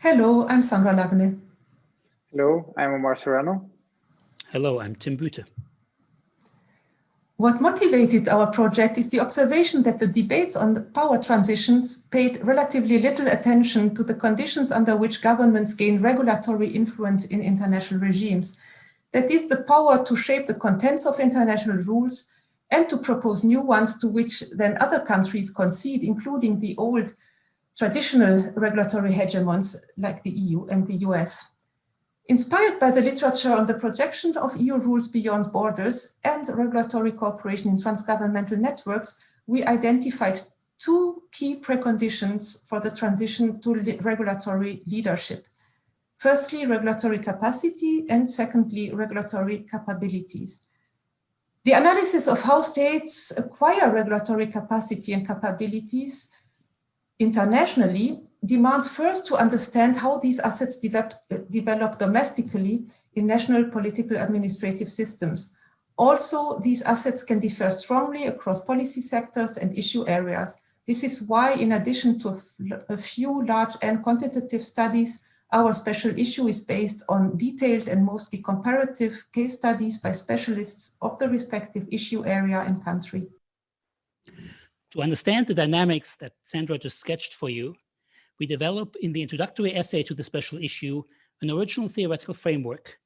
Hello, I'm Sandra Lavenex. Hello, I'm Omar Serrano. Hello, I'm Büthe. What motivated our project is the observation that the debates on the power transitions paid relatively little attention to the conditions under which governments gain regulatory influence in international regimes. That is, the power to shape the contents of international rules and to propose new ones to which then other countries concede, including the old traditional regulatory hegemons like the EU and the US. Inspired by the literature on the projection of EU rules beyond borders and regulatory cooperation in transgovernmental networks, we identified two key preconditions for the transition to regulatory leadership. Firstly, regulatory capacity, and secondly, regulatory capabilities. The analysis of how states acquire regulatory capacity and capabilities internationally demands first to understand how these assets develop domestically in national political administrative systems. Also, these assets can differ strongly across policy sectors and issue areas. This is why, in addition to a few large and quantitative studies, our special issue is based on detailed and mostly comparative case studies by specialists of the respective issue area and country. To understand the dynamics that Sandra just sketched for you, we develop in the introductory essay to the special issue an original theoretical framework,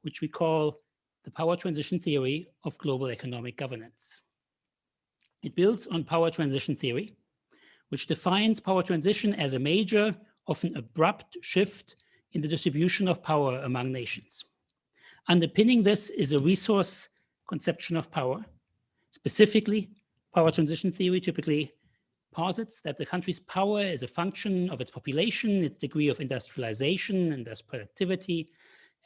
which we call the power transition theory of global economic governance. It builds on power transition theory, which defines power transition as a major, often abrupt shift in the distribution of power among nations. Underpinning this is a resource conception of power. Specifically, power transition theory typically posits that the country's power is a function of its population, its degree of industrialization and thus productivity,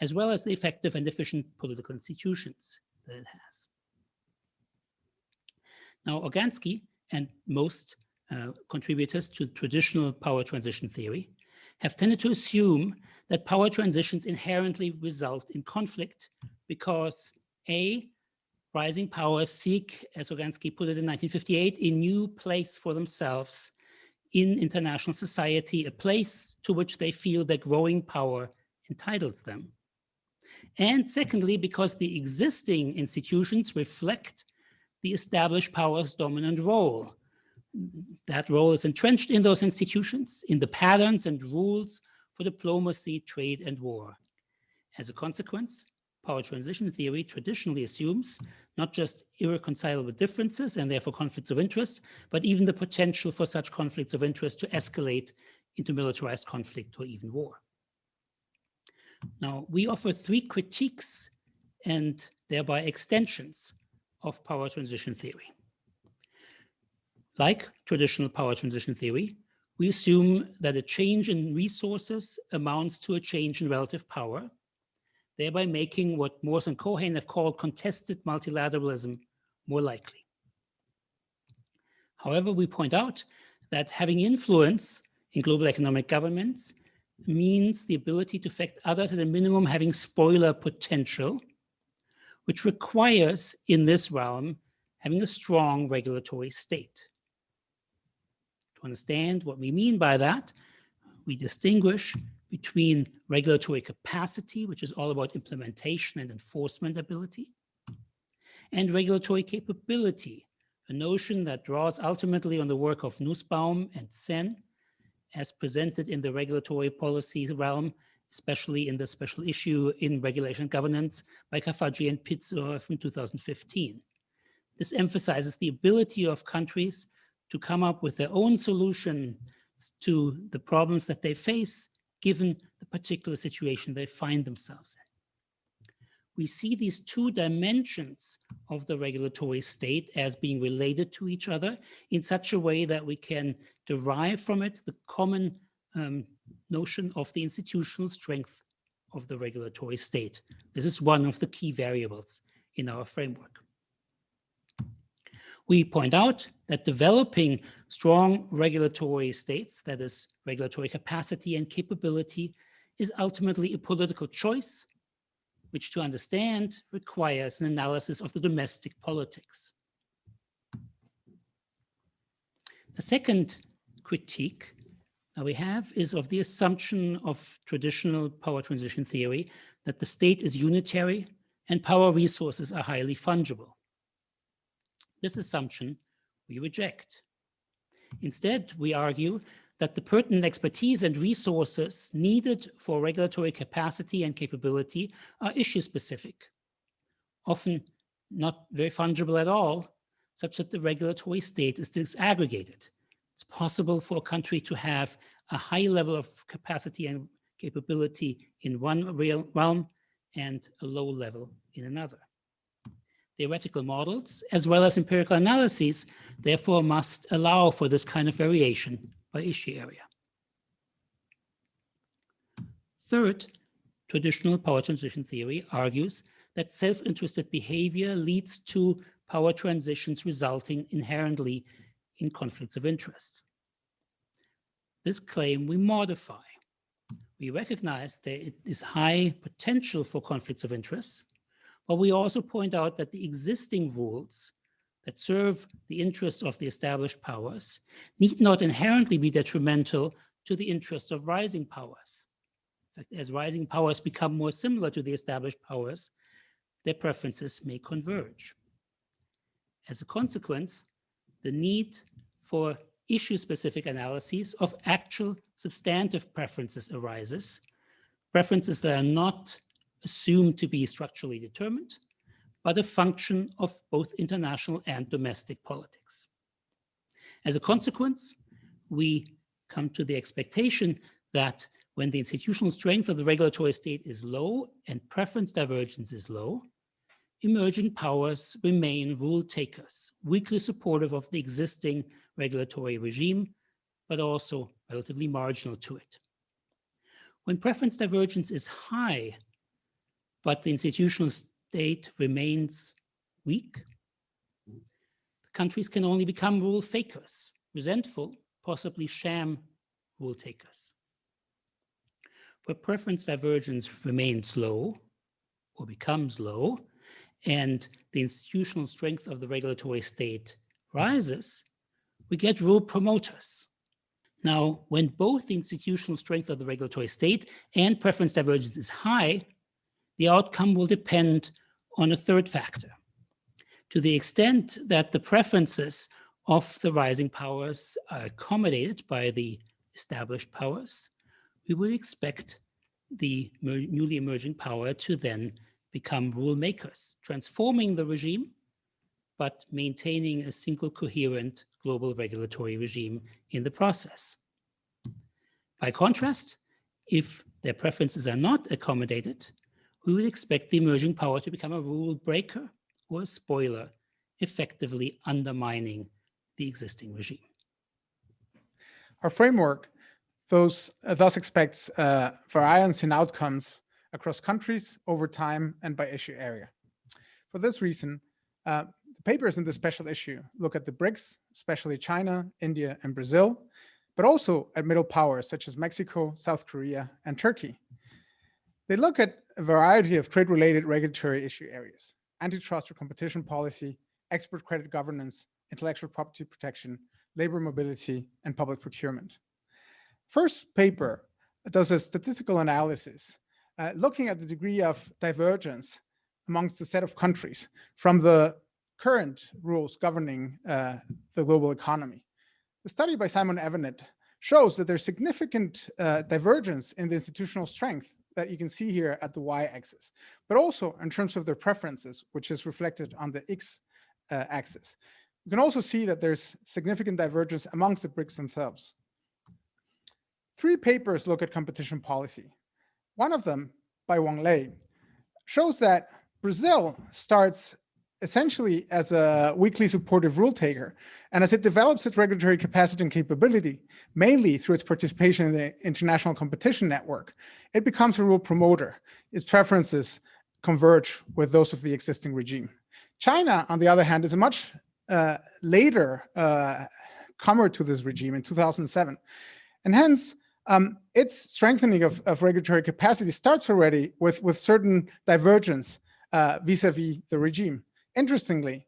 as well as the effective and efficient political institutions that it has. Now, Organsky and most contributors to traditional power transition theory have tended to assume that power transitions inherently result in conflict because A, rising powers seek, as Organsky put it in 1958, a new place for themselves in international society, a place to which they feel their growing power entitles them. And secondly, because the existing institutions reflect the established power's dominant role. That role is entrenched in those institutions, in the patterns and rules for diplomacy, trade, and war. As a consequence, power transition theory traditionally assumes not just irreconcilable differences and therefore conflicts of interest, but even the potential for such conflicts of interest to escalate into militarized conflict or even war. Now, we offer three critiques and thereby extensions of power transition theory. Like traditional power transition theory, we assume that a change in resources amounts to a change in relative power, thereby making what Morse and Cohen have called contested multilateralism more likely. However, we point out that having influence in global economic governments means the ability to affect others at a minimum having spoiler potential, which requires in this realm having a strong regulatory state. To understand what we mean by that, we distinguish between regulatory capacity, which is all about implementation and enforcement ability, and regulatory capability, a notion that draws ultimately on the work of Nussbaum and Sen, as presented in the regulatory policy realm, especially in the special issue in Regulation and Governance by Kafadji and Pitzur from 2015. This emphasizes the ability of countries to come up with their own solution to the problems that they face, given the particular situation they find themselves in. We see these two dimensions of the regulatory state as being related to each other in such a way that we can derive from it the common notion of the institutional strength of the regulatory state. This is one of the key variables in our framework. We point out that developing strong regulatory states, that is, regulatory capacity and capability, is ultimately a political choice, which to understand requires an analysis of the domestic politics. The second critique now we have is of the assumption of traditional power transition theory that the state is unitary and power resources are highly fungible. This assumption we reject. Instead, we argue that the pertinent expertise and resources needed for regulatory capacity and capability are issue-specific, often not very fungible at all, such that the regulatory state is disaggregated. It's possible for a country to have a high level of capacity and capability in one realm and a low level in another. Theoretical models, as well as empirical analyses, therefore must allow for this kind of variation by issue area. Third, traditional power transition theory argues that self-interested behavior leads to power transitions resulting inherently in conflicts of interest. This claim we modify. We recognize there is high potential for conflicts of interest, but we also point out that the existing rules that serve the interests of the established powers need not inherently be detrimental to the interests of rising powers. In fact, as rising powers become more similar to the established powers, their preferences may converge. As a consequence, the need for issue-specific analyses of actual substantive preferences arises, preferences that are not assumed to be structurally determined, but a function of both international and domestic politics. As a consequence, we come to the expectation that when the institutional strength of the regulatory state is low and preference divergence is low, emerging powers remain rule takers, weakly supportive of the existing regulatory regime, but also relatively marginal to it. When preference divergence is high, but the institutional state remains weak, countries can only become rule fakers, resentful, possibly sham rule takers. Where preference divergence remains low or becomes low, and the institutional strength of the regulatory state rises, we get rule promoters. Now, when both the institutional strength of the regulatory state and preference divergence is high, the outcome will depend on a third factor. To the extent that the preferences of the rising powers are accommodated by the established powers, we will expect the newly emerging power to then become rule makers, transforming the regime, but maintaining a single coherent global regulatory regime in the process. By contrast, if their preferences are not accommodated, we would expect the emerging power to become a rule breaker or a spoiler, effectively undermining the existing regime. Our framework thus expects variance in outcomes across countries over time and by issue area. For this reason, the papers in this special issue look at the BRICS, especially China, India, and Brazil, but also at middle powers such as Mexico, South Korea, and Turkey. They look at a variety of trade-related regulatory issue areas: antitrust or competition policy, export credit governance, intellectual property protection, labor mobility, and public procurement. First paper does a statistical analysis looking at the degree of divergence amongst the set of countries from the current rules governing the global economy. The study by Simon Evenett shows that there's significant divergence in the institutional strength that you can see here at the y-axis, but also in terms of their preferences, which is reflected on the x-axis. You can also see that there's significant divergence amongst the BRICS themselves. 3 papers look at competition policy. One of them, by Wang, shows that Brazil starts essentially as a weakly supportive rule taker, and as it develops its regulatory capacity and capability, mainly through its participation in the international competition network, it becomes a rule promoter. Its preferences converge with those of the existing regime. China, on the other hand, is a much later comer to this regime in 2007, and hence its strengthening of regulatory capacity starts already with certain divergence vis-a-vis the regime. Interestingly,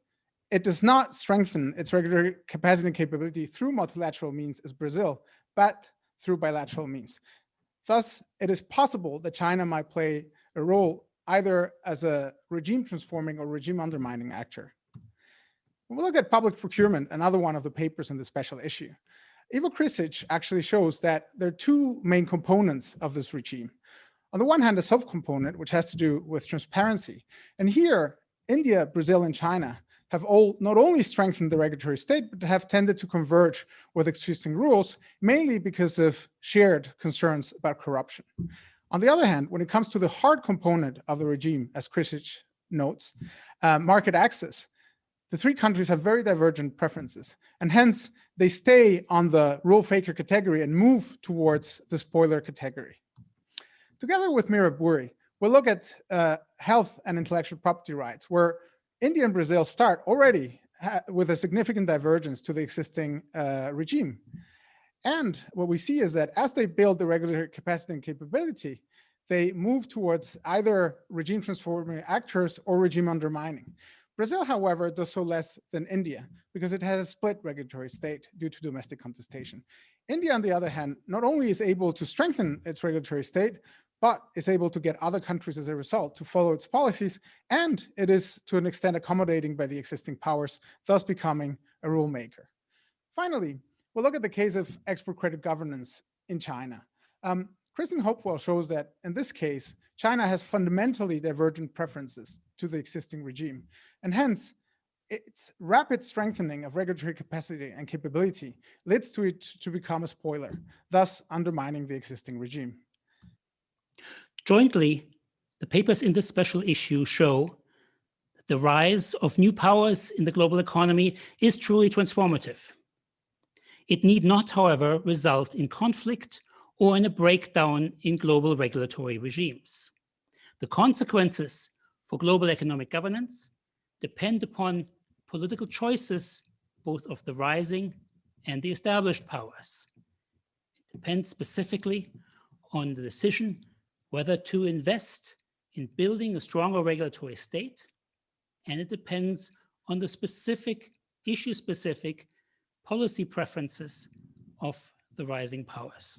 it does not strengthen its regulatory capacity and capability through multilateral means as Brazil, but through bilateral means. Thus, it is possible that China might play a role either as a regime transforming or regime undermining actor. When we look at public procurement, another one of the papers in the special issue, Ivo Krisic actually shows that there are two main components of this regime. On the one hand, a soft component, which has to do with transparency. And here, India, Brazil, and China have all not only strengthened the regulatory state, but have tended to converge with existing rules, mainly because of shared concerns about corruption. On the other hand, when it comes to the hard component of the regime, as Krisic notes, market access, the three countries have very divergent preferences, and hence they stay on the rule faker category and move towards the spoiler category. Together with Mira Buri, we'll look at health and intellectual property rights, where India and Brazil start already with a significant divergence to the existing regime. And what we see is that as they build the regulatory capacity and capability, they move towards either regime transforming actors or regime undermining. Brazil, however, does so less than India because it has a split regulatory state due to domestic contestation. India, on the other hand, not only is able to strengthen its regulatory state, but is able to get other countries as a result to follow its policies, and it is to an extent accommodating by the existing powers, thus becoming a rule maker. Finally, we'll look at the case of export credit governance in China. Kristen Hopewell shows that in this case, China has fundamentally divergent preferences to the existing regime, and hence its rapid strengthening of regulatory capacity and capability leads to it to become a spoiler, thus undermining the existing regime. Jointly, the papers in this special issue show that the rise of new powers in the global economy is truly transformative. It need not, however, result in conflict or in a breakdown in global regulatory regimes. The consequences for global economic governance depend upon political choices, both of the rising and the established powers. It depends specifically on the decision whether to invest in building a stronger regulatory state, and it depends on the specific, issue-specific policy preferences of the rising powers.